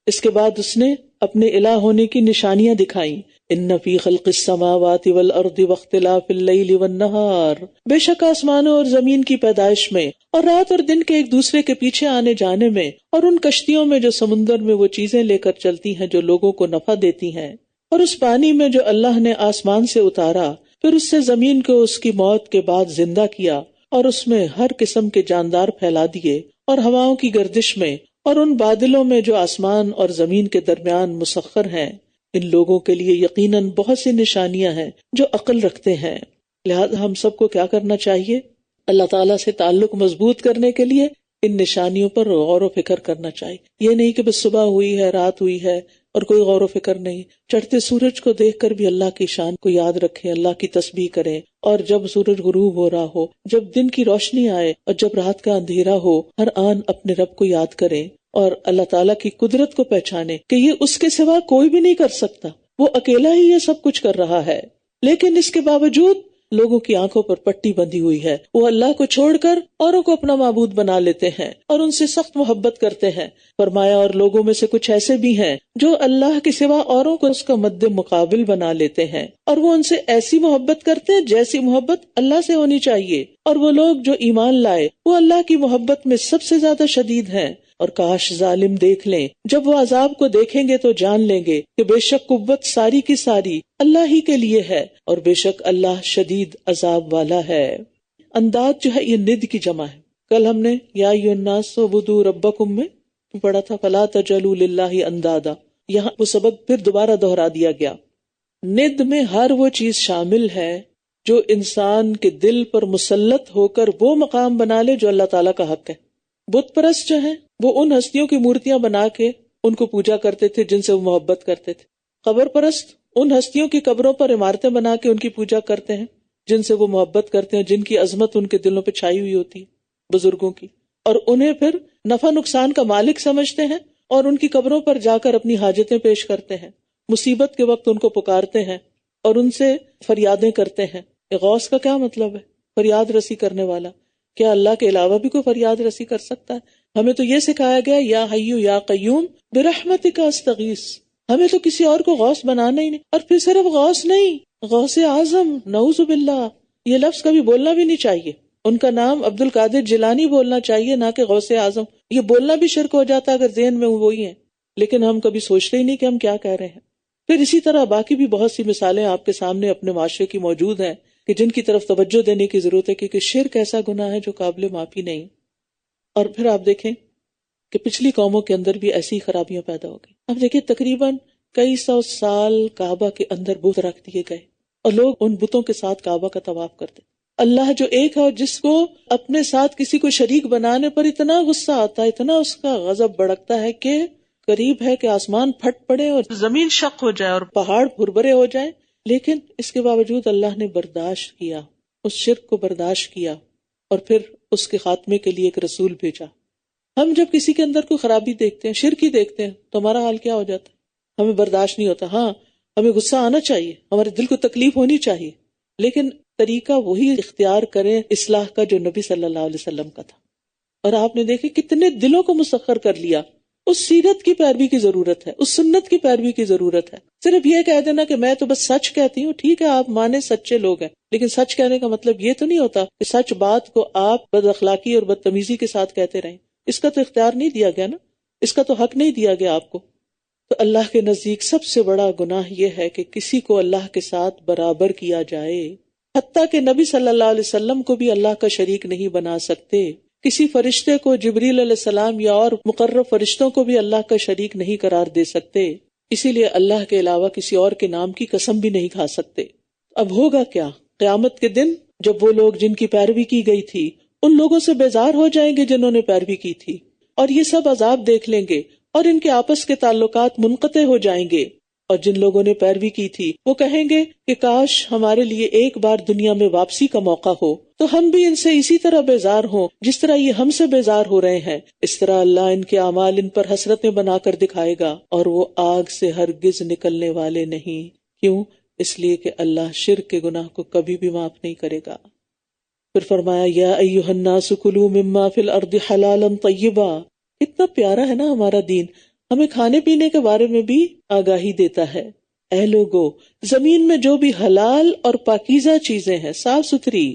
اس کے بعد اس نے اپنے الہ ہونے کی نشانیاں دکھائیں، ان فی خلق السماوات والارض واختلاف اللیل والنہار، بے شک آسمانوں اور زمین کی پیدائش میں اور رات اور دن کے ایک دوسرے کے پیچھے آنے جانے میں، اور ان کشتیوں میں جو سمندر میں وہ چیزیں لے کر چلتی ہیں جو لوگوں کو نفع دیتی ہیں، اور اس پانی میں جو اللہ نے آسمان سے اتارا، پھر اس سے زمین کو اس کی موت کے بعد زندہ کیا، اور اس میں ہر قسم کے جاندار پھیلا دیے، اور ہواؤں کی گردش میں، اور ان بادلوں میں جو آسمان اور زمین کے درمیان مسخر ہیں، ان لوگوں کے لیے یقیناً بہت سی نشانیاں ہیں جو عقل رکھتے ہیں۔ لہذا ہم سب کو کیا کرنا چاہیے؟ اللہ تعالیٰ سے تعلق مضبوط کرنے کے لیے ان نشانیوں پر غور و فکر کرنا چاہیے۔ یہ نہیں کہ بس صبح ہوئی ہے، رات ہوئی ہے اور کوئی غور و فکر نہیں، چڑھتے سورج کو دیکھ کر بھی اللہ کی شان کو یاد رکھیں، اللہ کی تسبیح کریں، اور جب سورج غروب ہو رہا ہو، جب دن کی روشنی آئے اور جب رات کا اندھیرا ہو، ہر آن اپنے رب کو یاد کریں اور اللہ تعالیٰ کی قدرت کو پہچانے کہ یہ اس کے سوا کوئی بھی نہیں کر سکتا، وہ اکیلا ہی یہ سب کچھ کر رہا ہے۔ لیکن اس کے باوجود لوگوں کی آنکھوں پر پٹی بندھی ہوئی ہے، وہ اللہ کو چھوڑ کر اوروں کو اپنا معبود بنا لیتے ہیں اور ان سے سخت محبت کرتے ہیں۔ فرمایا اور لوگوں میں سے کچھ ایسے بھی ہیں جو اللہ کے سوا اوروں کو اس کا مد مقابل بنا لیتے ہیں، اور وہ ان سے ایسی محبت کرتے ہیں جیسی محبت اللہ سے ہونی چاہیے، اور وہ لوگ جو ایمان لائے وہ اللہ کی محبت میں سب سے زیادہ شدید ہیں۔ اور کاش ظالم دیکھ لیں، جب وہ عذاب کو دیکھیں گے تو جان لیں گے کہ بے شک قوت ساری کی ساری اللہ ہی کے لیے ہے، اور بے شک اللہ شدید عذاب والا ہے۔ انداد جو ہے یہ ند کی جمع ہے۔ کل ہم نے یا ایھا الناس اعبدوا ربکم میں پڑھا تھا فلا تجعلوا للہ اندادا، یہاں وہ سبق پھر دوبارہ دہرا دیا گیا۔ ند میں ہر وہ چیز شامل ہے جو انسان کے دل پر مسلط ہو کر وہ مقام بنا لے جو اللہ تعالیٰ کا حق ہے۔ بت پرست جو ہیں وہ ان ہستیوں کی مورتیاں بنا کے ان کو پوجا کرتے تھے جن سے وہ محبت کرتے تھے۔ قبر پرست ان ہستیوں کی قبروں پر عمارتیں بنا کے ان کی پوجا کرتے ہیں جن سے وہ محبت کرتے ہیں، جن کی عظمت ان کے دلوں پہ چھائی ہوئی ہوتی ہے، بزرگوں کی، اور انہیں پھر نفع نقصان کا مالک سمجھتے ہیں اور ان کی قبروں پر جا کر اپنی حاجتیں پیش کرتے ہیں، مصیبت کے وقت ان کو پکارتے ہیں اور ان سے فریادیں کرتے ہیں۔ غوث کا کیا مطلب ہے؟ فریاد رسی کرنے والا۔ کیا اللہ کے علاوہ بھی کوئی فریاد رسی کر سکتا ہے؟ ہمیں تو یہ سکھایا گیا یا حی یا قیوم برحمتک استغیث، ہمیں تو کسی اور کو غوث بنانا ہی نہیں۔ اور پھر صرف غوث نہیں، غوث اعظم، نعوذ باللہ، یہ لفظ کبھی بولنا بھی نہیں چاہیے۔ ان کا نام عبد القادر جیلانی بولنا چاہیے، نہ کہ غوث اعظم۔ یہ بولنا بھی شرک ہو جاتا اگر ذہن میں وہی ہیں، لیکن ہم کبھی سوچتے ہی نہیں کہ ہم کیا کہہ رہے ہیں۔ پھر اسی طرح باقی بھی بہت سی مثالیں آپ کے سامنے اپنے معاشرے کی موجود ہیں کہ جن کی طرف توجہ دینے کی ضرورت ہے، کیونکہ شرک ایسا گناہ ہے جو قابل معافی نہیں۔ اور پھر آپ دیکھیں کہ پچھلی قوموں کے اندر بھی ایسی خرابیاں پیدا ہو گئی۔ اب دیکھیں تقریباً کئی سو سال کعبہ کے اندر بت رکھ دیے گئے اور لوگ ان بتوں کے ساتھ کعبہ کا طواف کرتے۔ اللہ جو ایک ہے اور جس کو اپنے ساتھ کسی کو شریک بنانے پر اتنا غصہ آتا ہے، اتنا اس کا غضب بھڑکتا ہے کہ قریب ہے کہ آسمان پھٹ پڑے اور زمین شق ہو جائے اور پہاڑ بھربھرے ہو جائیں، لیکن اس کے باوجود اللہ نے برداشت کیا، اس شرک کو برداشت کیا، اور پھر اس کے خاتمے کے لیے ایک رسول بھیجا۔ ہم جب کسی کے اندر کوئی خرابی دیکھتے ہیں، شرک ہی دیکھتے ہیں، تو ہمارا حال کیا ہو جاتا ہے؟ ہمیں برداشت نہیں ہوتا۔ ہاں، ہمیں غصہ آنا چاہیے، ہمارے دل کو تکلیف ہونی چاہیے، لیکن طریقہ وہی اختیار کریں اصلاح کا جو نبی صلی اللہ علیہ وسلم کا تھا۔ اور آپ نے دیکھے کتنے دلوں کو مسخر کر لیا۔ اس سیرت کی پیروی کی ضرورت ہے، اس سنت کی پیروی کی ضرورت ہے۔ صرف یہ کہہ دینا کہ میں تو بس سچ کہتی ہوں، ٹھیک ہے آپ مانے سچے لوگ ہیں، لیکن سچ کہنے کا مطلب یہ تو نہیں ہوتا کہ سچ بات کو آپ بد اخلاقی اور بدتمیزی کے ساتھ کہتے رہیں۔ اس کا تو اختیار نہیں دیا گیا نا، اس کا تو حق نہیں دیا گیا آپ کو۔ تو اللہ کے نزدیک سب سے بڑا گناہ یہ ہے کہ کسی کو اللہ کے ساتھ برابر کیا جائے، حتیٰ کہ نبی صلی اللہ علیہ وسلم کو بھی اللہ کا شریک نہیں بنا سکتے، کسی فرشتے کو، جبریل علیہ السلام یا اور مقرب فرشتوں کو بھی اللہ کا شریک نہیں قرار دے سکتے، اسی لیے اللہ کے علاوہ کسی اور کے نام کی قسم بھی نہیں کھا سکتے۔ اب ہوگا کیا؟ قیامت کے دن جب وہ لوگ جن کی پیروی کی گئی تھی ان لوگوں سے بیزار ہو جائیں گے جنہوں نے پیروی کی تھی، اور یہ سب عذاب دیکھ لیں گے اور ان کے آپس کے تعلقات منقطع ہو جائیں گے، اور جن لوگوں نے پیروی کی تھی وہ کہیں گے کہ کاش ہمارے لیے ایک بار دنیا میں واپسی کا موقع ہو تو ہم بھی ان سے اسی طرح بیزار ہوں جس طرح یہ ہم سے بیزار ہو رہے ہیں۔ اس طرح اللہ ان کے اعمال ان پر حسرتیں بنا کر دکھائے گا اور وہ آگ سے ہرگز نکلنے والے نہیں۔ کیوں؟ اس لیے کہ اللہ شرک کے گناہ کو کبھی بھی معاف نہیں کرے گا۔ پھر فرمایا یا ایھا الناس کلوا مما فی الارض حلالا طیبا۔ اتنا پیارا ہے نا ہمارا دین، ہمیں کھانے پینے کے بارے میں بھی آگاہی دیتا ہے. اے لوگو، زمین میں جو بھی حلال اور پاکیزہ چیزیں ہیں صاف ستھری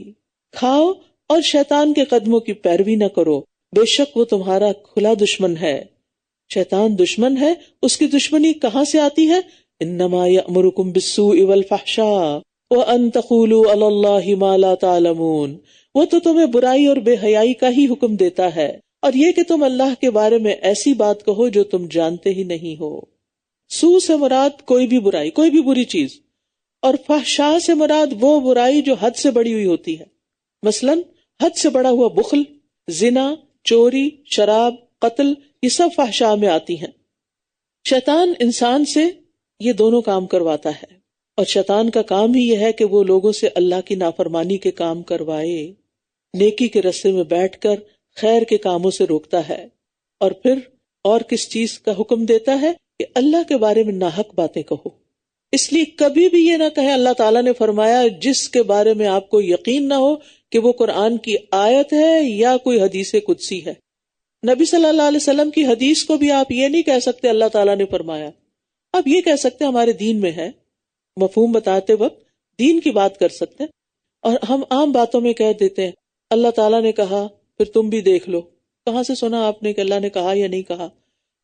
کھاؤ، اور شیطان کے قدموں کی پیروی نہ کرو، بے شک وہ تمہارا کھلا دشمن ہے. شیطان دشمن ہے. اس کی دشمنی کہاں سے آتی ہے؟ انما یأمرکم بالسوء والفحشاء وان تقولوا علی اللہ ما لا تعلمون. وہ تو تمہیں برائی اور بے حیائی کا ہی حکم دیتا ہے، اور یہ کہ تم اللہ کے بارے میں ایسی بات کہو جو تم جانتے ہی نہیں ہو. سو سے مراد کوئی بھی برائی، کوئی بھی بری چیز، اور فحشاء سے مراد وہ برائی جو حد سے بڑی ہوئی ہوتی ہے. مثلا حد سے بڑا ہوا بخل، زنا، چوری، شراب، قتل، یہ سب فحشاء میں آتی ہیں. شیطان انسان سے یہ دونوں کام کرواتا ہے، اور شیطان کا کام ہی یہ ہے کہ وہ لوگوں سے اللہ کی نافرمانی کے کام کروائے. نیکی کے رستے میں بیٹھ کر خیر کے کاموں سے روکتا ہے، اور پھر اور کس چیز کا حکم دیتا ہے کہ اللہ کے بارے میں ناحق باتیں کہو. اس لیے کبھی بھی یہ نہ کہیں اللہ تعالیٰ نے فرمایا جس کے بارے میں آپ کو یقین نہ ہو کہ وہ قرآن کی آیت ہے یا کوئی حدیث قدسی ہے. نبی صلی اللہ علیہ وسلم کی حدیث کو بھی آپ یہ نہیں کہہ سکتے اللہ تعالیٰ نے فرمایا. آپ یہ کہہ سکتے ہمارے دین میں ہے، مفہوم بتاتے وقت دین کی بات کر سکتے ہیں. اور ہم عام باتوں میں کہہ دیتے ہیں اللہ تعالیٰ نے کہا، پھر تم بھی دیکھ لو. کہاں سے سنا آپ نے کہ اللہ نے کہا یا نہیں کہا؟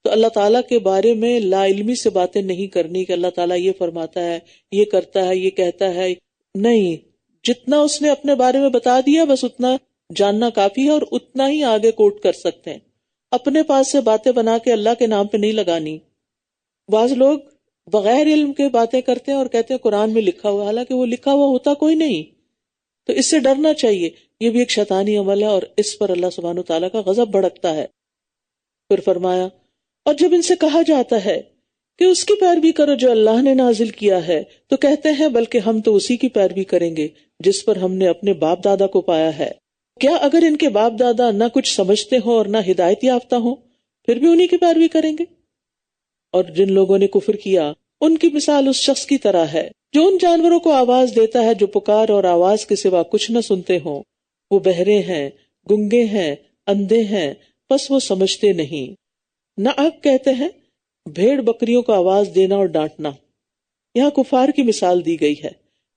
تو اللہ تعالیٰ کے بارے میں لا علمی سے باتیں نہیں کرنی کہ اللہ تعالیٰ یہ فرماتا ہے، یہ کرتا ہے، یہ کہتا ہے. نہیں، جتنا اس نے اپنے بارے میں بتا دیا بس اتنا جاننا کافی ہے، اور اتنا ہی آگے کوٹ کر سکتے ہیں. اپنے پاس سے باتیں بنا کے اللہ کے نام پہ نہیں لگانی. بعض لوگ بغیر علم کے باتیں کرتے ہیں اور کہتے ہیں قرآن میں لکھا ہوا، حالانکہ وہ لکھا ہوا ہوتا کوئی نہیں. تو اس سے ڈرنا چاہیے. یہ بھی ایک شیطانی عمل ہے، اور اس پر اللہ سبحانہ وتعالیٰ کا غضب بھڑکتا ہے. پھر فرمایا، اور جب ان سے کہا جاتا ہے کہ اس کی پیروی کرو جو اللہ نے نازل کیا ہے، تو کہتے ہیں بلکہ ہم تو اسی کی پیروی کریں گے جس پر ہم نے اپنے باپ دادا کو پایا ہے. کیا اگر ان کے باپ دادا نہ کچھ سمجھتے ہوں اور نہ ہدایت یافتہ ہوں پھر بھی انہی کی پیروی کریں گے؟ اور جن لوگوں نے کفر کیا ان کی مثال اس شخص کی طرح ہے جو ان جانوروں کو آواز دیتا ہے جو پکار اور آواز کے سوا کچھ نہ سنتے ہوں. وہ بہرے ہیں، گنگے ہیں، اندھے ہیں، بس وہ سمجھتے نہیں. نعق کہتے ہیں بھیڑ بکریوں کو آواز دینا اور ڈانٹنا. یہاں کفار کی مثال دی گئی ہے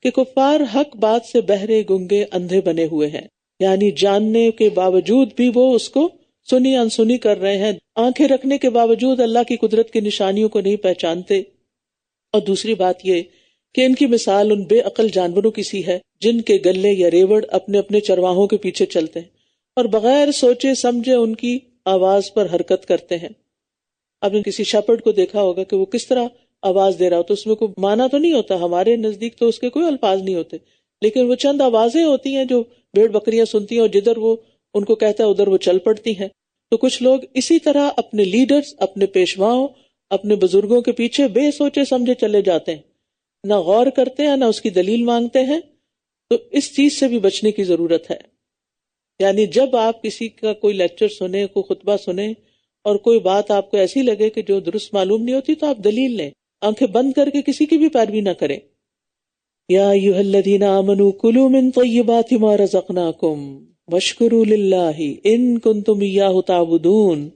کہ کفار حق بات سے بہرے، گنگے، اندھے بنے ہوئے ہیں، یعنی جاننے کے باوجود بھی وہ اس کو سنی انسنی کر رہے ہیں. آنکھیں رکھنے کے باوجود اللہ کی قدرت کی نشانیوں کو نہیں پہچانتے. اور دوسری بات یہ کہ ان کی مثال ان بے عقل جانوروں کی سی ہے جن کے گلے یا ریوڑ اپنے اپنے چرواہوں کے پیچھے چلتے ہیں اور بغیر سوچے سمجھے ان کی آواز پر حرکت کرتے ہیں. آپ نے کسی شیپرڈ کو دیکھا ہوگا کہ وہ کس طرح آواز دے رہا ہو، تو اس میں کوئی معنی تو نہیں ہوتا، ہمارے نزدیک تو اس کے کوئی الفاظ نہیں ہوتے، لیکن وہ چند آوازیں ہوتی ہیں جو بھیڑ بکریاں سنتی ہیں، اور جدھر وہ ان کو کہتا ہے ادھر وہ چل پڑتی ہیں. تو کچھ لوگ اسی طرح اپنے لیڈرز، اپنے پیشواؤں، اپنے بزرگوں کے پیچھے بے سوچے سمجھے چلے جاتے ہیں، نہ غور کرتے ہیں نہ اس کی دلیل مانگتے ہیں. تو اس چیز سے بھی بچنے کی ضرورت ہے. یعنی جب آپ کسی کا کوئی لیکچر سنیں، کوئی خطبہ سنیں اور کوئی بات آپ کو ایسی لگے کہ جو درست معلوم نہیں ہوتی، تو آپ دلیل لیں، آنکھیں بند کر کے کسی کی بھی پیروی نہ کریں. یا ایھا الذین آمنوا کلوا من طیبات ما رزقناکم واشکروا للہ ان کنتم ایاہ تعبدون.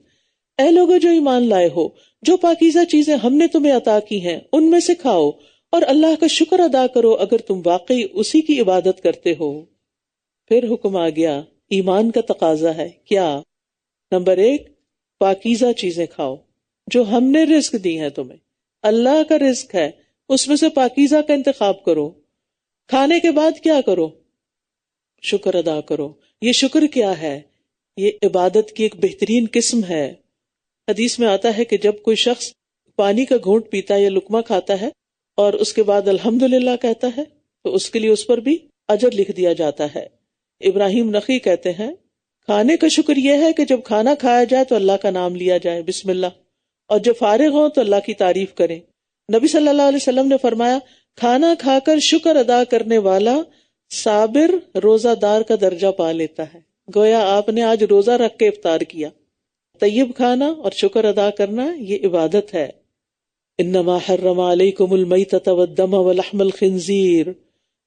اے لوگو جو ایمان لائے ہو، جو پاکیزہ چیزیں ہم نے تمہیں عطا کی ہیں ان میں سے کھاؤ، اور اللہ کا شکر ادا کرو اگر تم واقعی اسی کی عبادت کرتے ہو. پھر حکم آ گیا، ایمان کا تقاضا ہے. کیا؟ نمبر 1، پاکیزہ چیزیں کھاؤ جو ہم نے رزق دی ہیں تمہیں، اللہ کا رزق ہے، اس میں سے پاکیزہ کا انتخاب کرو. کھانے کے بعد کیا کرو؟ شکر ادا کرو. یہ شکر کیا ہے؟ یہ عبادت کی ایک بہترین قسم ہے. حدیث میں آتا ہے کہ جب کوئی شخص پانی کا گھونٹ پیتا ہے یا لقمہ کھاتا ہے اور اس کے بعد الحمدللہ کہتا ہے تو اس کے لیے اس پر بھی اجر لکھ دیا جاتا ہے. ابراہیم نخعی کہتے ہیں کھانے کا شکر یہ ہے کہ جب کھانا کھایا جائے تو اللہ کا نام لیا جائے، بسم اللہ، اور جب فارغ ہوں تو اللہ کی تعریف کریں. نبی صلی اللہ علیہ وسلم نے فرمایا کھانا کھا کر شکر ادا کرنے والا صابر روزہ دار کا درجہ پا لیتا ہے. گویا آپ نے آج روزہ رکھ کے افطار کیا. طیب کھانا اور شکر ادا کرنا یہ عبادت ہے. انما حرم علیکم المیتۃ والدم ولحم الخنزیر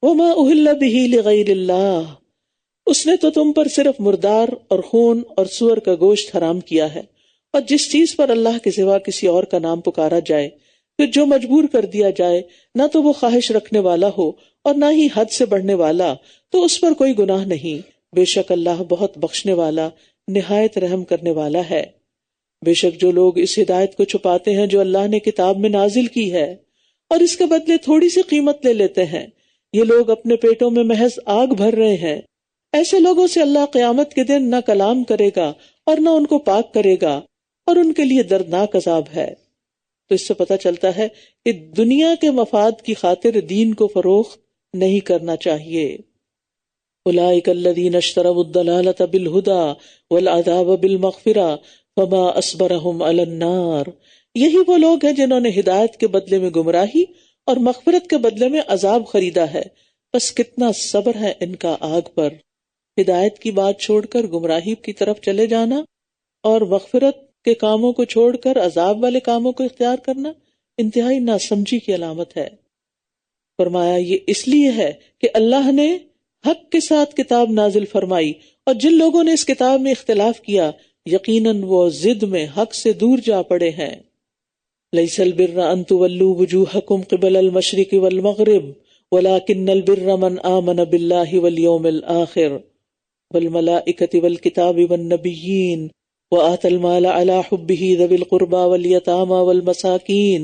وما اہل بہ لغیر اللہ. اس نے تو تم پر صرف مردار اور خون اور سور کا گوشت حرام کیا ہے، اور جس چیز پر اللہ کے سوا کسی اور کا نام پکارا جائے، پھر جو مجبور کر دیا جائے، نہ تو وہ خواہش رکھنے والا ہو اور نہ ہی حد سے بڑھنے والا، تو اس پر کوئی گناہ نہیں۔ بے شک اللہ بہت بخشنے والا، نہایت رحم کرنے والا ہے۔ بے شک جو لوگ اس ہدایت کو چھپاتے ہیں جو اللہ نے کتاب میں نازل کی ہے اور اس کے بدلے تھوڑی سی قیمت لے لیتے ہیں، یہ لوگ اپنے پیٹوں میں محض آگ بھر رہے ہیں۔ ایسے لوگوں سے اللہ قیامت کے دن نہ کلام کرے گا اور نہ ان کو پاک کرے گا، اور ان کے لیے دردناک عذاب ہے۔ تو اس سے پتہ چلتا ہے کہ دنیا کے مفاد کی خاطر دین کو فروخت نہیں کرنا چاہیے۔ اولئک الذین اشتروا الضلالۃ بالہدی والعذاب بالمغفرہ فما اصبرهم علی النار، یہی وہ لوگ ہیں جنہوں نے ہدایت کے بدلے میں گمراہی اور مغفرت کے بدلے میں عذاب خریدا ہے، بس کتنا صبر ہے ان کا آگ پر۔ ہدایت کی بات چھوڑ کر گمراہی کی طرف چلے جانا اور مغفرت کے کاموں کو چھوڑ کر عذاب والے کاموں کو اختیار کرنا انتہائی ناسمجھی کی علامت ہے۔ فرمایا یہ اس لیے ہے کہ اللہ نے حق کے ساتھ کتاب نازل فرمائی، اور جن لوگوں نے اس کتاب میں اختلاف کیا یقیناً وہ ضد میں حق سے دور جا پڑے ہیں۔ لیس البر ان تولوا وجوہکم قبل المشرق والمغرب ولکن البر من آمن باللہ والیوم الآخر والملائکۃ والکتاب والنبیین وآتى المال على حبه ذوي القربى واليتامى والمساكين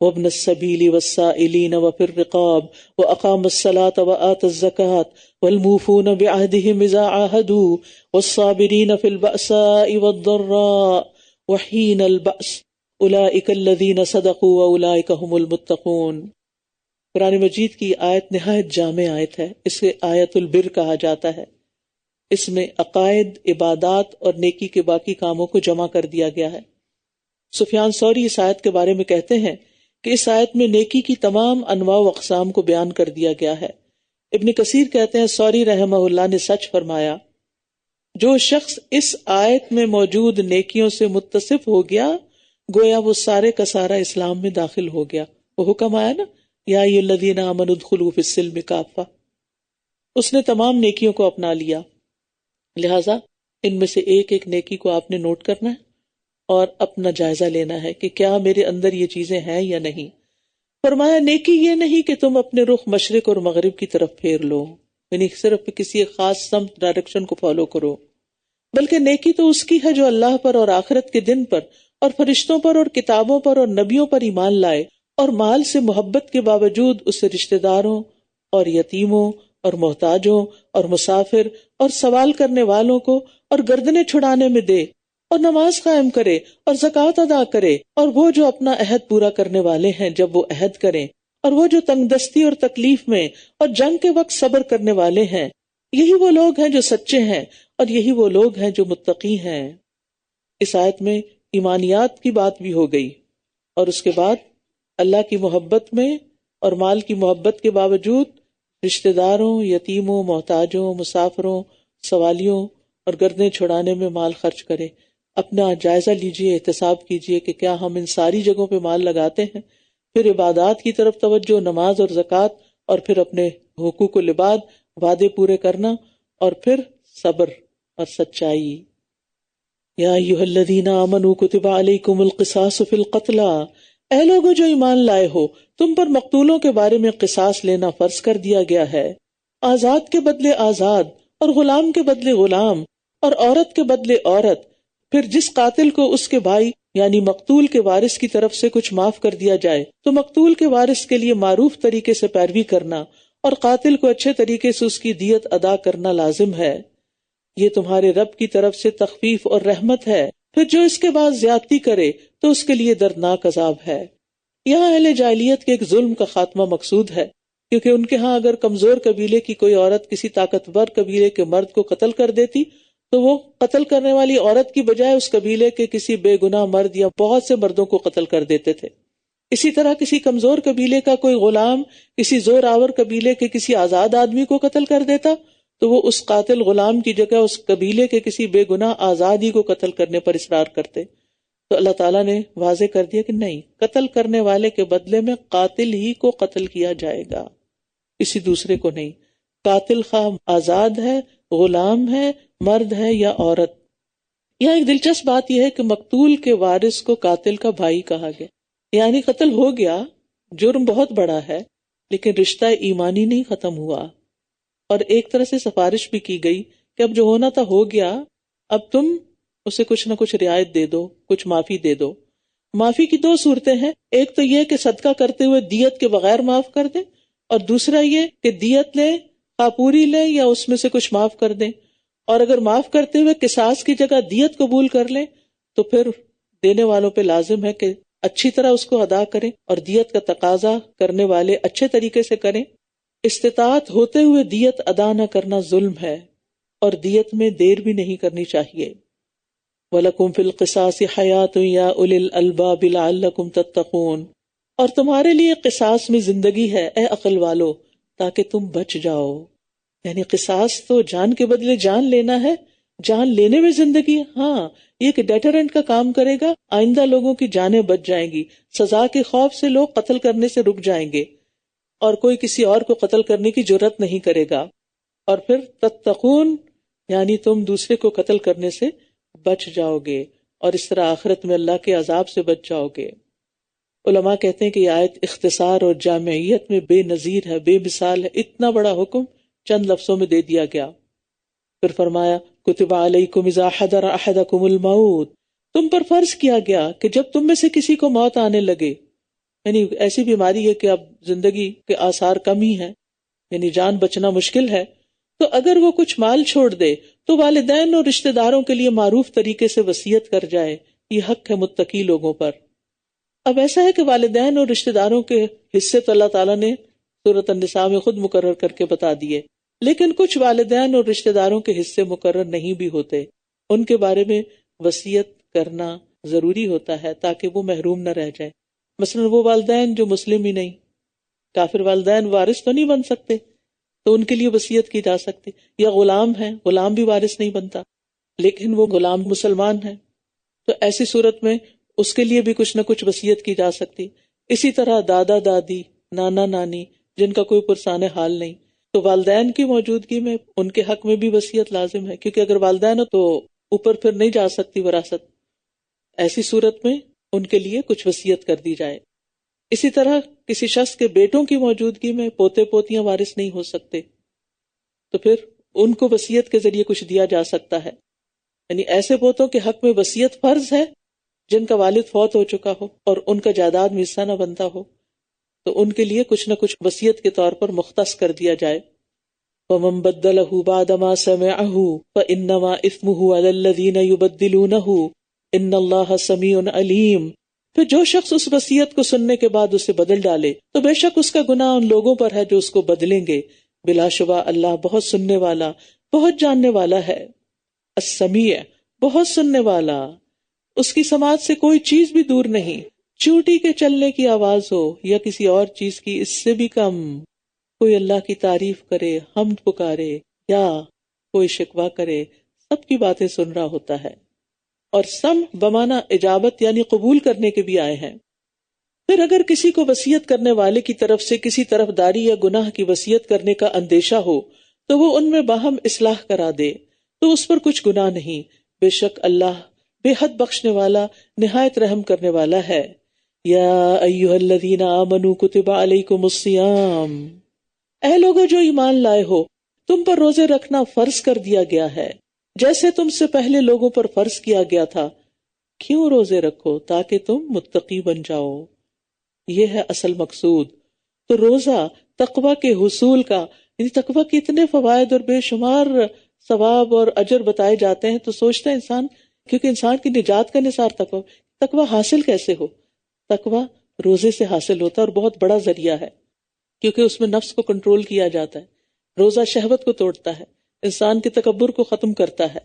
وابن السبيل والسائلين وفي الرقاب وأقام الصلاة وآتى الزكاة والموفون بعهدهم إذا عاهدوا والصابرين في البأساء والضراء وحين البأس أولئك الذين صدقوا وأولئك هم المتقون۔ قرآن مجید کی آیت نہایت جامع آیت ہے، اسے آیت البر کہا جاتا ہے۔ اس میں عقائد، عبادات اور نیکی کے باقی کاموں کو جمع کر دیا گیا ہے۔ سفیان ثوری اس آیت کے بارے میں کہتے ہیں کہ اس آیت میں نیکی کی تمام انواع و اقسام کو بیان کر دیا گیا ہے۔ ابن کثیر کہتے ہیں ثوری رحمہ اللہ نے سچ فرمایا، جو شخص اس آیت میں موجود نیکیوں سے متصف ہو گیا گویا وہ سارے کا سارا اسلام میں داخل ہو گیا۔ وہ حکم آیا نا، یا ایھا الذین آمنوا ادخلوا فی السلم کافہ، اس نے تمام نیکیوں کو اپنا لیا۔ لہٰذا ان میں سے ایک ایک نیکی کو آپ نے نوٹ کرنا ہے اور اپنا جائزہ لینا ہے کہ کیا میرے اندر یہ چیزیں ہیں یا نہیں۔ فرمایا نیکی یہ نہیں کہ تم اپنے رخ مشرق اور مغرب کی طرف پھیر لو، یعنی صرف کسی ایک خاص سمت ڈائریکشن کو فالو کرو، بلکہ نیکی تو اس کی ہے جو اللہ پر اور آخرت کے دن پر اور فرشتوں پر اور کتابوں پر اور نبیوں پر ایمان لائے، اور مال سے محبت کے باوجود اسے رشتہ داروں اور یتیموں اور محتاجوں اور مسافر اور سوال کرنے والوں کو اور گردنیں چھڑانے میں دے، اور نماز قائم کرے اور زکوٰۃ ادا کرے، اور وہ جو اپنا عہد پورا کرنے والے ہیں جب وہ عہد کریں، اور وہ جو تنگ دستی اور تکلیف میں اور جنگ کے وقت صبر کرنے والے ہیں، یہی وہ لوگ ہیں جو سچے ہیں اور یہی وہ لوگ ہیں جو متقی ہیں۔ اس آیت میں ایمانیات کی بات بھی ہو گئی، اور اس کے بعد اللہ کی محبت میں اور مال کی محبت کے باوجود رشتہ داروں، یتیموں، محتاجوں، مسافروں، سوالیوں اور گردنیں چھڑانے میں مال خرچ کرے۔ اپنا جائزہ لیجئے، احتساب کیجئے کہ کیا ہم ان ساری جگہوں پہ مال لگاتے ہیں، پھر عبادات کی طرف توجہ، نماز اور زکوٰۃ، اور پھر اپنے حقوق العباد، وعدے پورے کرنا، اور پھر صبر اور سچائی۔ یا ایھا الذین آمنوا کتب علیکم القصاص فی القتلی، اے لوگو جو ایمان لائے ہو، تم پر مقتولوں کے بارے میں قصاص لینا فرض کر دیا گیا ہے، آزاد کے بدلے آزاد اور غلام کے بدلے غلام اور عورت کے بدلے عورت۔ پھر جس قاتل کو اس کے بھائی یعنی مقتول کے وارث کی طرف سے کچھ معاف کر دیا جائے تو مقتول کے وارث کے لیے معروف طریقے سے پیروی کرنا اور قاتل کو اچھے طریقے سے اس کی دیت ادا کرنا لازم ہے، یہ تمہارے رب کی طرف سے تخفیف اور رحمت ہے۔ پھر جو اس کے بعد زیادتی کرے تو اس کے لیے دردناک عذاب ہے۔ یہاں اہل جاہلیت کے ایک ظلم کا خاتمہ مقصود ہے، کیونکہ ان کے ہاں اگر کمزور قبیلے کی کوئی عورت کسی طاقتور قبیلے کے مرد کو قتل کر دیتی تو وہ قتل کرنے والی عورت کی بجائے اس قبیلے کے کسی بے گناہ مرد یا بہت سے مردوں کو قتل کر دیتے تھے۔ اسی طرح کسی کمزور قبیلے کا کوئی غلام کسی زور آور قبیلے کے کسی آزاد آدمی کو قتل کر دیتا تو وہ اس قاتل غلام کی جگہ اس قبیلے کے کسی بے گناہ آزادی کو قتل کرنے پر اصرار کرتے۔ تو اللہ تعالیٰ نے واضح کر دیا کہ نہیں، قتل کرنے والے کے بدلے میں قاتل ہی کو قتل کیا جائے گا، کسی دوسرے کو نہیں۔ قاتل خواہ آزاد ہے، غلام ہے، مرد ہے یا عورت۔ یہاں ایک دلچسپ بات یہ ہے کہ مقتول کے وارث کو قاتل کا بھائی کہا گیا، یعنی قتل ہو گیا، جرم بہت بڑا ہے، لیکن رشتہ ایمانی نہیں ختم ہوا، اور ایک طرح سے سفارش بھی کی گئی کہ اب جو ہونا تھا ہو گیا، اب تم اسے کچھ نہ کچھ رعایت دے دو، کچھ معافی دے دو۔ معافی کی دو صورتیں ہیں، ایک تو یہ کہ صدقہ کرتے ہوئے دیت کے بغیر معاف کر دیں، اور دوسرا یہ کہ دیت لیں، خواہ پوری لیں یا اس میں سے کچھ معاف کر دیں، اور اگر معاف کرتے ہوئے قصاص کی جگہ دیت قبول کر لیں تو پھر دینے والوں پہ لازم ہے کہ اچھی طرح اس کو ادا کریں، اور دیت کا تقاضا کرنے والے اچھے طریقے سے کریں۔ استطاعت ہوتے ہوئے دیت ادا نہ کرنا ظلم ہے، اور دیت میں دیر بھی نہیں کرنی چاہیے۔ وَلَكُمْ فِي الْقِصَاصِ حَيَاةٌ يَا أُولِي الْأَلْبَابِ لَعَلَّكُمْ تَتَّقُونَ، اور تمہارے لیے قصاص میں زندگی ہے اے عقل والو، تاکہ تم بچ جاؤ۔ یعنی قصاص تو جان کے بدلے جان لینا ہے، جان لینے میں زندگی ہے، ہاں یہ کہ ڈیٹرنٹ کا کام کرے گا، آئندہ لوگوں کی جانیں بچ جائیں گی، سزا کے خوف سے لوگ قتل کرنے سے رک جائیں گے، اور کوئی کسی اور کو قتل کرنے کی جرات نہیں کرے گا۔ اور پھر تتقون، یعنی تم دوسرے کو قتل کرنے سے بچ جاؤ گے، اور اس طرح آخرت میں اللہ کے عذاب سے بچ جاؤ گے۔ علماء کہتے ہیں کہ یہ آیت اختصار اور جامعیت میں بے نظیر ہے، بے مثال ہے، اتنا بڑا حکم چند لفظوں میں دے دیا گیا۔ پھر فرمایا کتب علیکم اذا حضر احدکم الموت، تم پر فرض کیا گیا کہ جب تم میں سے کسی کو موت آنے لگے، یعنی ایسی بیماری ہے کہ اب زندگی کے آثار کم ہی ہیں، یعنی جان بچنا مشکل ہے، تو اگر وہ کچھ مال چھوڑ دے تو والدین اور رشتہ داروں کے لیے معروف طریقے سے وصیت کر جائے، یہ حق ہے متقی لوگوں پر۔ اب ایسا ہے کہ والدین اور رشتہ داروں کے حصے تو اللہ تعالیٰ نے سورۃ النساء میں خود مقرر کر کے بتا دیے، لیکن کچھ والدین اور رشتہ داروں کے حصے مقرر نہیں بھی ہوتے، ان کے بارے میں وصیت کرنا ضروری ہوتا ہے تاکہ وہ محروم نہ رہ جائے۔ مثلا وہ والدین جو مسلم ہی نہیں، کافر والدین وارث تو نہیں بن سکتے، تو ان کے لیے وصیت کی جا سکتی، یا غلام ہے، غلام بھی وارث نہیں بنتا لیکن وہ غلام مسلمان ہے، تو ایسی صورت میں اس کے لیے بھی کچھ نہ کچھ وصیت کی جا سکتی۔ اسی طرح دادا دادی، نانا نانی جن کا کوئی پرسان حال نہیں، تو والدین کی موجودگی میں ان کے حق میں بھی وصیت لازم ہے، کیونکہ اگر والدین ہو تو اوپر پھر نہیں جا سکتی وراثت، ایسی صورت میں ان کے لیے کچھ وصیت کر دی جائے۔ اسی طرح کسی شخص کے بیٹوں کی موجودگی میں پوتے پوتیاں وارث نہیں ہو سکتے، تو پھر ان کو وصیت کے ذریعے کچھ دیا جا سکتا ہے، یعنی ایسے پوتوں کے حق میں وصیت فرض ہے جن کا والد فوت ہو چکا ہو اور ان کا جائیداد میں حصہ نہ بنتا ہو، تو ان کے لیے کچھ نہ کچھ وصیت کے طور پر مختص کر دیا جائے۔ وَمَن بَدَّلَهُ بَعْدَ مَا سَمِعَهُ فَإِنَّمَا إِثْمُهُ عَلَى الَّذِينَ يُبَدِّلُونَهُ إِنَّ اللَّهَ سَمِيعٌ عَلِيمٌ، پھر جو شخص اس وصیت کو سننے کے بعد اسے بدل ڈالے تو بے شک اس کا گناہ ان لوگوں پر ہے جو اس کو بدلیں گے، بلا شبہ اللہ بہت سننے والا، بہت جاننے والا ہے۔ السمیع، بہت سننے والا، اس کی سماعت سے کوئی چیز بھی دور نہیں، چونٹی کے چلنے کی آواز ہو یا کسی اور چیز کی اس سے بھی کم، کوئی اللہ کی تعریف کرے، حمد پکارے یا کوئی شکوہ کرے، سب کی باتیں سن رہا ہوتا ہے۔ اور سم بمانا اجابت یعنی قبول کرنے کے بھی آئے ہیں۔ پھر اگر کسی کو وصیت کرنے والے کی طرف سے کسی طرفداری یا گناہ کی وصیت کرنے کا اندیشہ ہو تو وہ ان میں باہم اصلاح کرا دے تو اس پر کچھ گناہ نہیں، بے شک اللہ بے حد بخشنے والا، نہایت رحم کرنے والا ہے۔ یا ایھا الذین آمنوا کتب علیکم الصیام، اے لوگو جو ایمان لائے ہو، تم پر روزے رکھنا فرض کر دیا گیا ہے جیسے تم سے پہلے لوگوں پر فرض کیا گیا تھا۔ کیوں روزے رکھو؟ تاکہ تم متقی بن جاؤ، یہ ہے اصل مقصود۔ تو روزہ تقوی کے حصول کا، یعنی تقوی کے اتنے فوائد اور بے شمار ثواب اور اجر بتائے جاتے ہیں، تو سوچتا ہے انسان، کیونکہ انسان کی نجات کا نثار تقوی حاصل کیسے ہو؟ تقوی روزے سے حاصل ہوتا ہے، اور بہت بڑا ذریعہ ہے، کیونکہ اس میں نفس کو کنٹرول کیا جاتا ہے۔ روزہ شہوت کو توڑتا ہے، انسان کے تکبر کو ختم کرتا ہے۔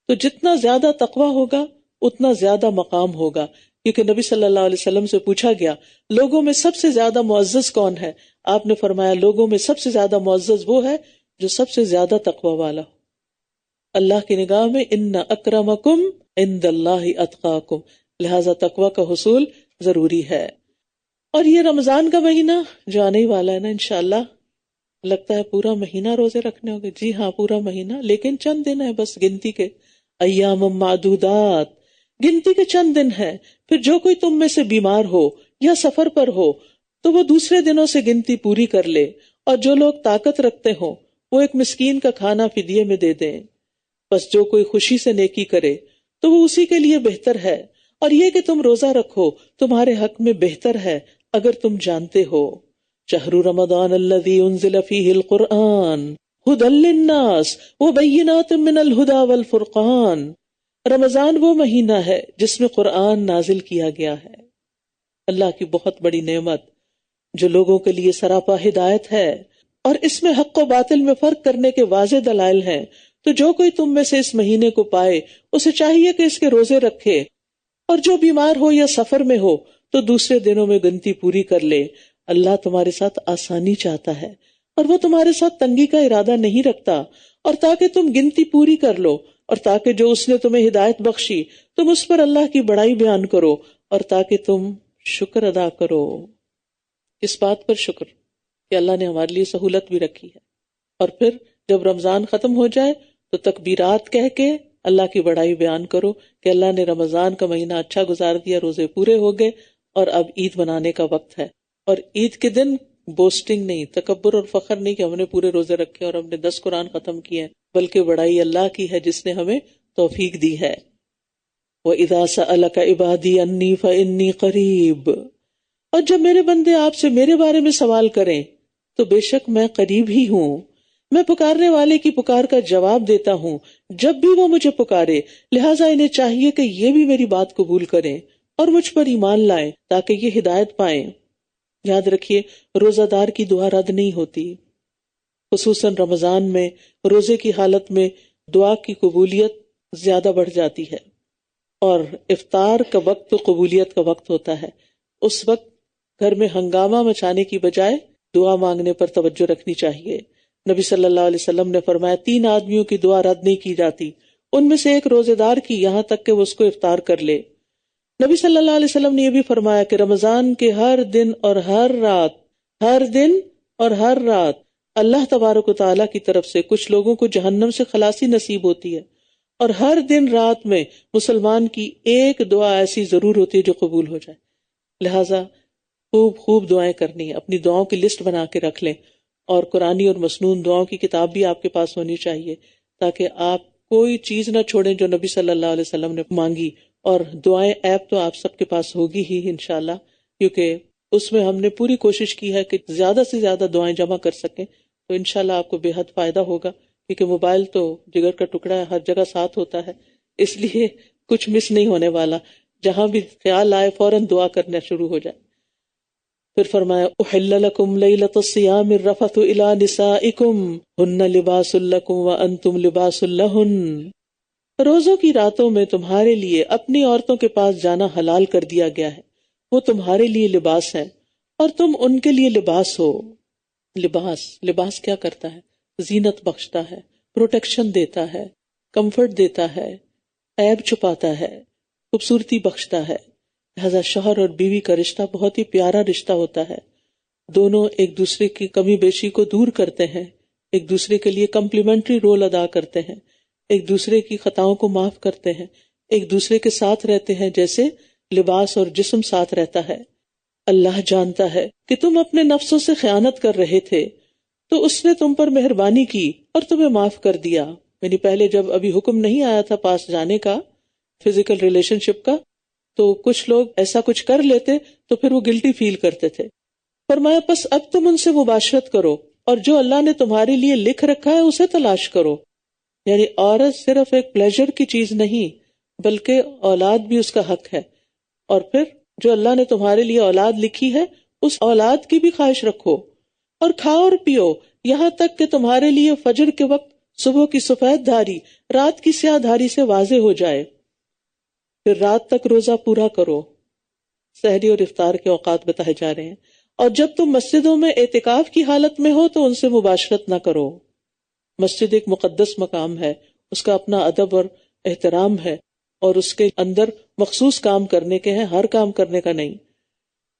تو جتنا زیادہ تقوی ہوگا اتنا زیادہ مقام ہوگا، کیونکہ نبی صلی اللہ علیہ وسلم سے پوچھا گیا لوگوں میں سب سے زیادہ معزز کون ہے؟ آپ نے فرمایا لوگوں میں سب سے زیادہ معزز وہ ہے جو سب سے زیادہ تقوی والا ہو۔ اللہ کی نگاہ میں ان اکرمکم عند اللہ اتقاکم، لہذا تقوی کا حصول ضروری ہے۔ اور یہ رمضان کا مہینہ جو آنے والا ہے نا، انشاءاللہ لگتا ہے پورا مہینہ روزے رکھنے ہوں گے۔ جی ہاں، پورا مہینہ، لیکن چند دن ہے بس گنتی کے۔ ایام معدودات، گنتی کے چند دن ہیں. پھر جو کوئی تم میں سے بیمار ہو یا سفر پر ہو تو وہ دوسرے دنوں سے گنتی پوری کر لے، اور جو لوگ طاقت رکھتے ہوں وہ ایک مسکین کا کھانا فدیے میں دے دیں. بس جو کوئی خوشی سے نیکی کرے تو وہ اسی کے لیے بہتر ہے، اور یہ کہ تم روزہ رکھو تمہارے حق میں بہتر ہے اگر تم جانتے ہو. شہر رمضان الذی انزل فیہ القرآن ھدی للناس وبینات من الھدی والفرقان. رمضان وہ مہینہ ہے جس میں قرآن نازل کیا گیا ہے، اللہ کی بہت بڑی نعمت جو لوگوں کے لیے سراپا ہدایت ہے، اور اس میں حق و باطل میں فرق کرنے کے واضح دلائل ہیں. تو جو کوئی تم میں سے اس مہینے کو پائے اسے چاہیے کہ اس کے روزے رکھے، اور جو بیمار ہو یا سفر میں ہو تو دوسرے دنوں میں گنتی پوری کر لے. اللہ تمہارے ساتھ آسانی چاہتا ہے اور وہ تمہارے ساتھ تنگی کا ارادہ نہیں رکھتا. اور تاکہ تم گنتی پوری کر لو، اور تاکہ جو اس نے تمہیں ہدایت بخشی تم اس پر اللہ کی بڑائی بیان کرو، اور تاکہ تم شکر ادا کرو. اس بات پر شکر کہ اللہ نے ہمارے لیے سہولت بھی رکھی ہے. اور پھر جب رمضان ختم ہو جائے تو تکبیرات کہہ کے اللہ کی بڑائی بیان کرو کہ اللہ نے رمضان کا مہینہ اچھا گزار دیا، روزے پورے ہو گئے، اور اب عید منانے کا وقت ہے. اور عید کے دن بوسٹنگ نہیں، تکبر اور فخر نہیں کہ ہم نے پورے روزے رکھے اور ہم نے 10 قرآن ختم کیے ہیں، بلکہ بڑائی اللہ کی ہے جس نے ہمیں توفیق دی ہے. وَإِذَا سَأَلَكَ عِبَادِي أَنِّي فَإِنِّي قَرِيبٌ، اور جب میرے بندے آپ سے میرے بارے میں سوال کریں تو بے شک میں قریب ہی ہوں، میں پکارنے والے کی پکار کا جواب دیتا ہوں جب بھی وہ مجھے پکارے. لہٰذا انہیں چاہیے کہ یہ بھی میری بات قبول کریں اور مجھ پر ایمان لائیں تاکہ یہ ہدایت پائیں. یاد رکھیے روزہ دار کی دعا رد نہیں ہوتی، خصوصاً رمضان میں روزے کی حالت میں دعا کی قبولیت زیادہ بڑھ جاتی ہے، اور افطار کا وقت تو قبولیت کا وقت ہوتا ہے. اس وقت گھر میں ہنگامہ مچانے کی بجائے دعا مانگنے پر توجہ رکھنی چاہیے. نبی صلی اللہ علیہ وسلم نے فرمایا 3 آدمیوں کی دعا رد نہیں کی جاتی، ان میں سے ایک روزے دار کی، یہاں تک کہ وہ اس کو افطار کر لے. نبی صلی اللہ علیہ وسلم نے یہ بھی فرمایا کہ رمضان کے ہر دن اور ہر رات اللہ تبارک و تعالیٰ کی طرف سے کچھ لوگوں کو جہنم سے خلاصی نصیب ہوتی ہے، اور ہر دن رات میں مسلمان کی ایک دعا ایسی ضرور ہوتی ہے جو قبول ہو جائے. لہٰذا خوب دعائیں کرنی ہے، اپنی دعاؤں کی لسٹ بنا کے رکھ لیں، اور قرآنی اور مسنون دعاؤں کی کتاب بھی آپ کے پاس ہونی چاہیے تاکہ آپ کوئی چیز نہ چھوڑیں جو نبی صلی اللہ علیہ وسلم نے مانگی. اور دعائیں ایپ تو آپ سب کے پاس ہوگی ہی انشاءاللہ، کیونکہ اس میں ہم نے پوری کوشش کی ہے کہ زیادہ سے زیادہ دعائیں جمع کر سکیں. تو انشاءاللہ آپ کو بے حد فائدہ ہوگا، کیونکہ موبائل تو جگر کا ٹکڑا ہے، ہر جگہ ساتھ ہوتا ہے، اس لیے کچھ مس نہیں ہونے والا. جہاں بھی خیال آئے فوراً دعا کرنا شروع ہو جائے. پھر فرمایا احل لکم لیلۃ الصیام الرفث الی نسائکم ہن لباس لکم وانتم لباس لہن. روزوں کی راتوں میں تمہارے لیے اپنی عورتوں کے پاس جانا حلال کر دیا گیا ہے، وہ تمہارے لیے لباس ہیں اور تم ان کے لیے لباس ہو. لباس کیا کرتا ہے؟ زینت بخشتا ہے، پروٹیکشن دیتا ہے، کمفرٹ دیتا ہے، عیب چھپاتا ہے، خوبصورتی بخشتا ہے. لہذا شوہر اور بیوی کا رشتہ بہت ہی پیارا رشتہ ہوتا ہے. دونوں ایک دوسرے کی کمی بیشی کو دور کرتے ہیں، ایک دوسرے کے لیے کمپلیمنٹری رول ادا کرتے ہیں، ایک دوسرے کی خطاؤں کو معاف کرتے ہیں، ایک دوسرے کے ساتھ رہتے ہیں جیسے لباس اور جسم ساتھ رہتا ہے. اللہ جانتا ہے کہ تم اپنے نفسوں سے خیانت کر رہے تھے تو اس نے تم پر مہربانی کی اور تمہیں معاف کر دیا. یعنی پہلے جب ابھی حکم نہیں آیا تھا پاس جانے کا، فزیکل ریلیشن شپ کا، تو کچھ لوگ ایسا کچھ کر لیتے تو پھر وہ گلٹی فیل کرتے تھے. فرمایا پس اب تم ان سے مباشرت کرو اور جو اللہ نے تمہارے لیے لکھ رکھا ہے اسے تلاش کرو. یعنی عورت صرف ایک پلیجر کی چیز نہیں بلکہ اولاد بھی اس کا حق ہے. اور پھر جو اللہ نے تمہارے لیے اولاد لکھی ہے اس اولاد کی بھی خواہش رکھو، اور کھاؤ اور پیو یہاں تک کہ تمہارے لیے فجر کے وقت صبح کی سفید دھاری رات کی سیاہ دھاری سے واضح ہو جائے. پھر رات تک روزہ پورا کرو. سحری اور افطار کے اوقات بتائے جا رہے ہیں. اور جب تم مسجدوں میں اعتکاف کی حالت میں ہو تو ان سے مباشرت نہ کرو. مسجد ایک مقدس مقام ہے، اس کا اپنا ادب اور احترام ہے، اور اس کے اندر مخصوص کام کرنے کے ہیں، ہر کام کرنے کا نہیں.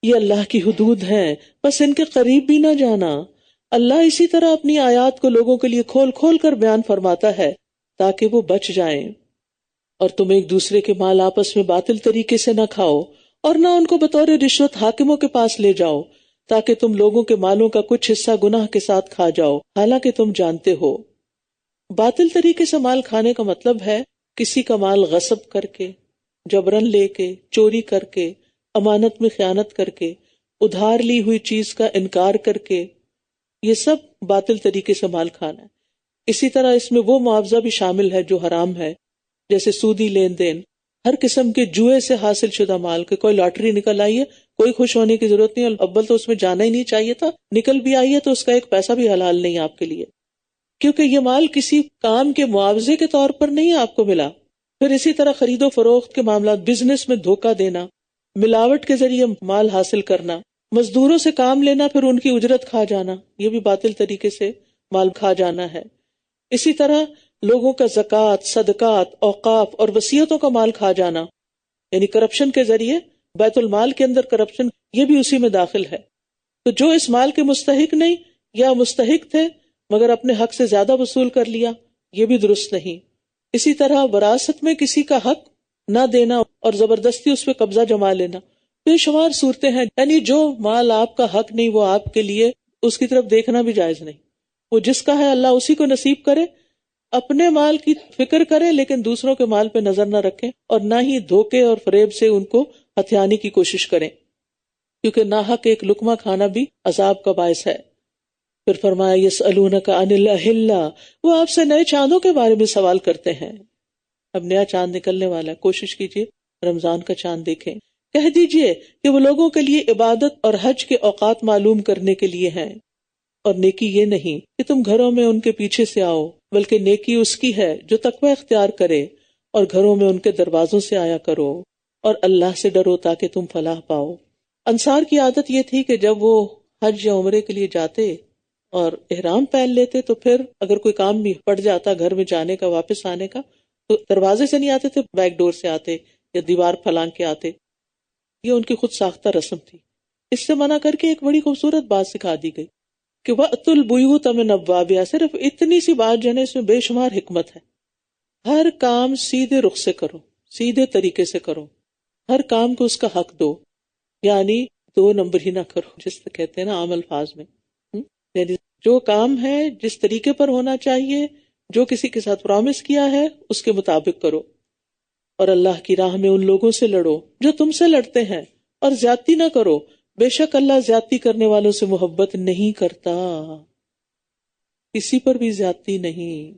یہ اللہ کی حدود ہیں، بس ان کے قریب بھی نہ جانا. اللہ اسی طرح اپنی آیات کو لوگوں کے لیے کھول کھول کر بیان فرماتا ہے تاکہ وہ بچ جائیں. اور تم ایک دوسرے کے مال آپس میں باطل طریقے سے نہ کھاؤ، اور نہ ان کو بطور رشوت حاکموں کے پاس لے جاؤ، تاکہ تم لوگوں کے مالوں کا کچھ حصہ گناہ کے ساتھ کھا جاؤ، حالانکہ تم جانتے ہو۔ باطل طریقے سے مال کھانے کا مطلب ہے کسی کا مال غصب کر کے، جبرن لے کے، چوری کر کے، امانت میں خیانت کر کے، ادھار لی ہوئی چیز کا انکار کر کے، یہ سب باطل طریقے سے مال کھانا ہے۔ اسی طرح اس میں وہ معاوضہ بھی شامل ہے جو حرام ہے، جیسے سودی لین دین، ہر قسم کے جوئے سے حاصل شدہ مال، کہ کوئی لاٹری نکل آئی ہے، کوئی خوش ہونے کی ضرورت نہیں، اول تو اس میں جانا ہی نہیں چاہیے تھا، نکل بھی آئی ہے تو اس کا ایک پیسہ بھی حلال نہیں آپ کے لیے، کیونکہ یہ مال کسی کام کے معاوضے کے طور پر نہیں آپ کو ملا۔ پھر اسی طرح خرید و فروخت کے معاملات، بزنس میں دھوکہ دینا، ملاوٹ کے ذریعے مال حاصل کرنا، مزدوروں سے کام لینا پھر ان کی اجرت کھا جانا، یہ بھی باطل طریقے سے مال کھا جانا ہے۔ اسی طرح لوگوں کا زکوٰۃ، صدقات، اوقاف اور وصیتوں کا مال کھا جانا، یعنی کرپشن کے ذریعے بیت المال کے اندر کرپشن، یہ بھی اسی میں داخل ہے۔ تو جو اس مال کے مستحق نہیں یا مستحق تھے مگر اپنے حق سے زیادہ وصول کر لیا، یہ بھی درست نہیں۔ اسی طرح وراثت میں کسی کا حق نہ دینا اور زبردستی اس پہ قبضہ جما لینا، بے شمار صورتیں ہیں، یعنی جو مال آپ کا حق نہیں وہ آپ کے لیے اس کی طرف دیکھنا بھی جائز نہیں۔ وہ جس کا ہے اللہ اسی کو نصیب کرے، اپنے مال کی فکر کرے لیکن دوسروں کے مال پہ نظر نہ رکھیں، اور نہ ہی دھوکے اور فریب سے ان کو ہتھیانے کی کوشش کریں، کیونکہ ناحق ایک لقمہ کھانا بھی عذاب کا باعث ہے۔ پھر فرمایا یسألونک عن الأہلہ، وہ آپ سے نئے چاندوں کے بارے میں سوال کرتے ہیں۔ اب نیا چاند نکلنے والا ہے، کوشش کیجیے رمضان کا چاند دیکھیں۔ کہہ دیجئے کہ وہ لوگوں کے لیے عبادت اور حج کے اوقات معلوم کرنے کے لیے ہیں، اور نیکی یہ نہیں کہ تم گھروں میں ان کے پیچھے سے آؤ، بلکہ نیکی اس کی ہے جو تقوی اختیار کرے، اور گھروں میں ان کے دروازوں سے آیا کرو، اور اللہ سے ڈرو تاکہ تم فلاح پاؤ۔ انصار کی عادت یہ تھی کہ جب وہ حج یا عمرے کے لیے جاتے اور احرام پہن لیتے تو پھر اگر کوئی کام بھی پڑ جاتا گھر میں جانے کا، واپس آنے کا، تو دروازے سے نہیں آتے تھے، بیک ڈور سے آتے یا دیوار پھلانگ کے آتے۔ یہ ان کی خود ساختہ رسم تھی۔ اس سے منع کر کے ایک بڑی خوبصورت بات سکھا دی گئی کہ وَأْتُوا الْبُيُوتَ مِنْ أَبْوَابِهَا، صرف اتنی سی بات جو ہے اس میں بے شمار حکمت ہے۔ ہر کام سیدھے رخ سے کرو، سیدھے طریقے سے کرو، ہر کام کو اس کا حق دو، یعنی دو نمبر ہی نہ کرو، جس سے کہتے ہیں نا عام الفاظ میں، یعنی جو کام ہے جس طریقے پر ہونا چاہیے، جو کسی کے ساتھ پرامس کیا ہے اس کے مطابق کرو، اور اللہ کی راہ میں ان لوگوں سے لڑو جو تم سے لڑتے ہیں، اور زیادتی نہ کرو، بے شک اللہ زیادتی کرنے والوں سے محبت نہیں کرتا، کسی پر بھی زیادتی نہیں،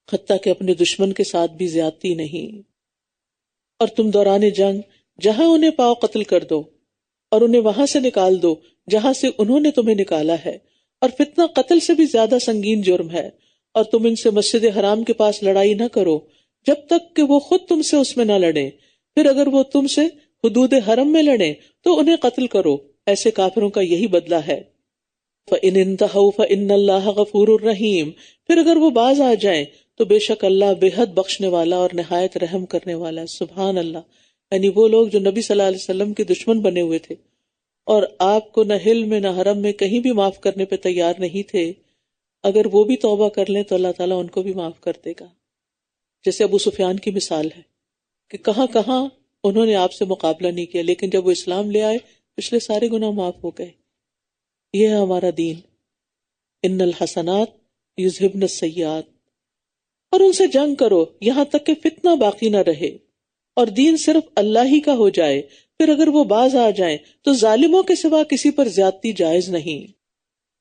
حتیٰ کہ اپنے دشمن کے ساتھ بھی زیادتی نہیں۔ اور تم دوران جنگ جہاں انہیں پاؤ قتل کر دو، اور انہیں وہاں سے نکال دو جہاں سے انہوں نے تمہیں نکالا ہے، اور فتنہ قتل سے بھی زیادہ سنگین جرم ہے، اور تم ان سے مسجد حرام کے پاس لڑائی نہ کرو جب تک کہ وہ خود تم سے اس میں نہ لڑیں، پھر اگر وہ تم سے حدود حرم میں لڑیں تو انہیں قتل کرو، ایسے کافروں کا یہی بدلہ ہے۔ فَإِنِ انْتَهَوْا فَإِنَّ اللَّهَ غَفُورٌ رَحِيمٌ، پھر اگر وہ باز آ جائیں تو بے شک اللہ بے حد بخشنے والا اور نہایت رحم کرنے والا ہے۔ سبحان اللہ، یعنی وہ لوگ جو نبی صلی اللہ علیہ وسلم کے دشمن بنے ہوئے تھے اور آپ کو نہ حل میں نہ حرم میں کہیں بھی معاف کرنے پہ تیار نہیں تھے، اگر وہ بھی توبہ کر لیں تو اللہ تعالیٰ ان کو بھی معاف کر دے گا۔ جیسے ابو سفیان کی مثال ہے کہ کہاں کہاں انہوں نے آپ سے مقابلہ نہیں کیا، لیکن جب وہ اسلام لے آئے پچھلے سارے گناہ معاف ہو گئے۔ یہ ہے ہمارا دین، ان الحسنات یذہبن السیئات، اور ان سے جنگ کرو یہاں تک کہ فتنہ باقی نہ رہے اور دین صرف اللہ ہی کا ہو جائے، پھر اگر وہ باز آ جائیں تو ظالموں کے سوا کسی پر زیادتی جائز نہیں۔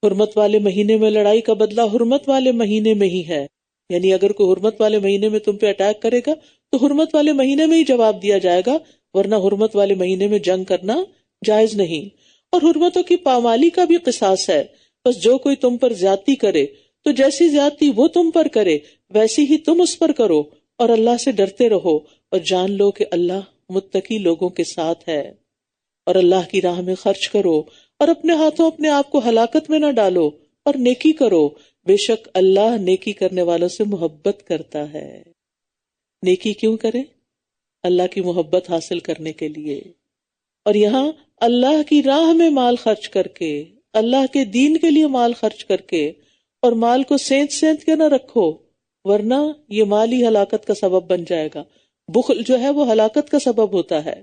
حرمت والے مہینے میں لڑائی کا بدلہ حرمت والے مہینے میں ہی ہے، یعنی اگر کوئی حرمت والے مہینے میں تم پہ اٹیک کرے گا تو حرمت والے مہینے میں ہی جواب دیا جائے گا، ورنہ حرمت والے مہینے میں جنگ کرنا جائز نہیں۔ اور حرمتوں کی پامالی کا بھی قصاص ہے، بس جو کوئی تم پر زیادتی کرے تو جیسی زیادتی وہ تم پر کرے ویسی ہی تم اس پر کرو، اور اللہ سے ڈرتے رہو اور جان لو کہ اللہ متقی لوگوں کے ساتھ ہے۔ اور اللہ کی راہ میں خرچ کرو اور اپنے ہاتھوں اپنے آپ کو ہلاکت میں نہ ڈالو، اور نیکی کرو، بے شک اللہ نیکی کرنے والوں سے محبت کرتا ہے۔ نیکی کیوں کریں؟ اللہ کی محبت حاصل کرنے کے لیے، اور یہاں اللہ کی راہ میں مال خرچ کر کے، اللہ کے دین کے لیے مال خرچ کر کے، اور مال کو سینت سینت کے نہ رکھو ورنہ یہ مال ہی ہلاکت کا سبب بن جائے گا۔ بخل جو ہے وہ ہلاکت کا سبب ہوتا ہے،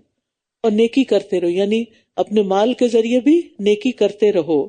اور نیکی کرتے رہو، یعنی اپنے مال کے ذریعے بھی نیکی کرتے رہو.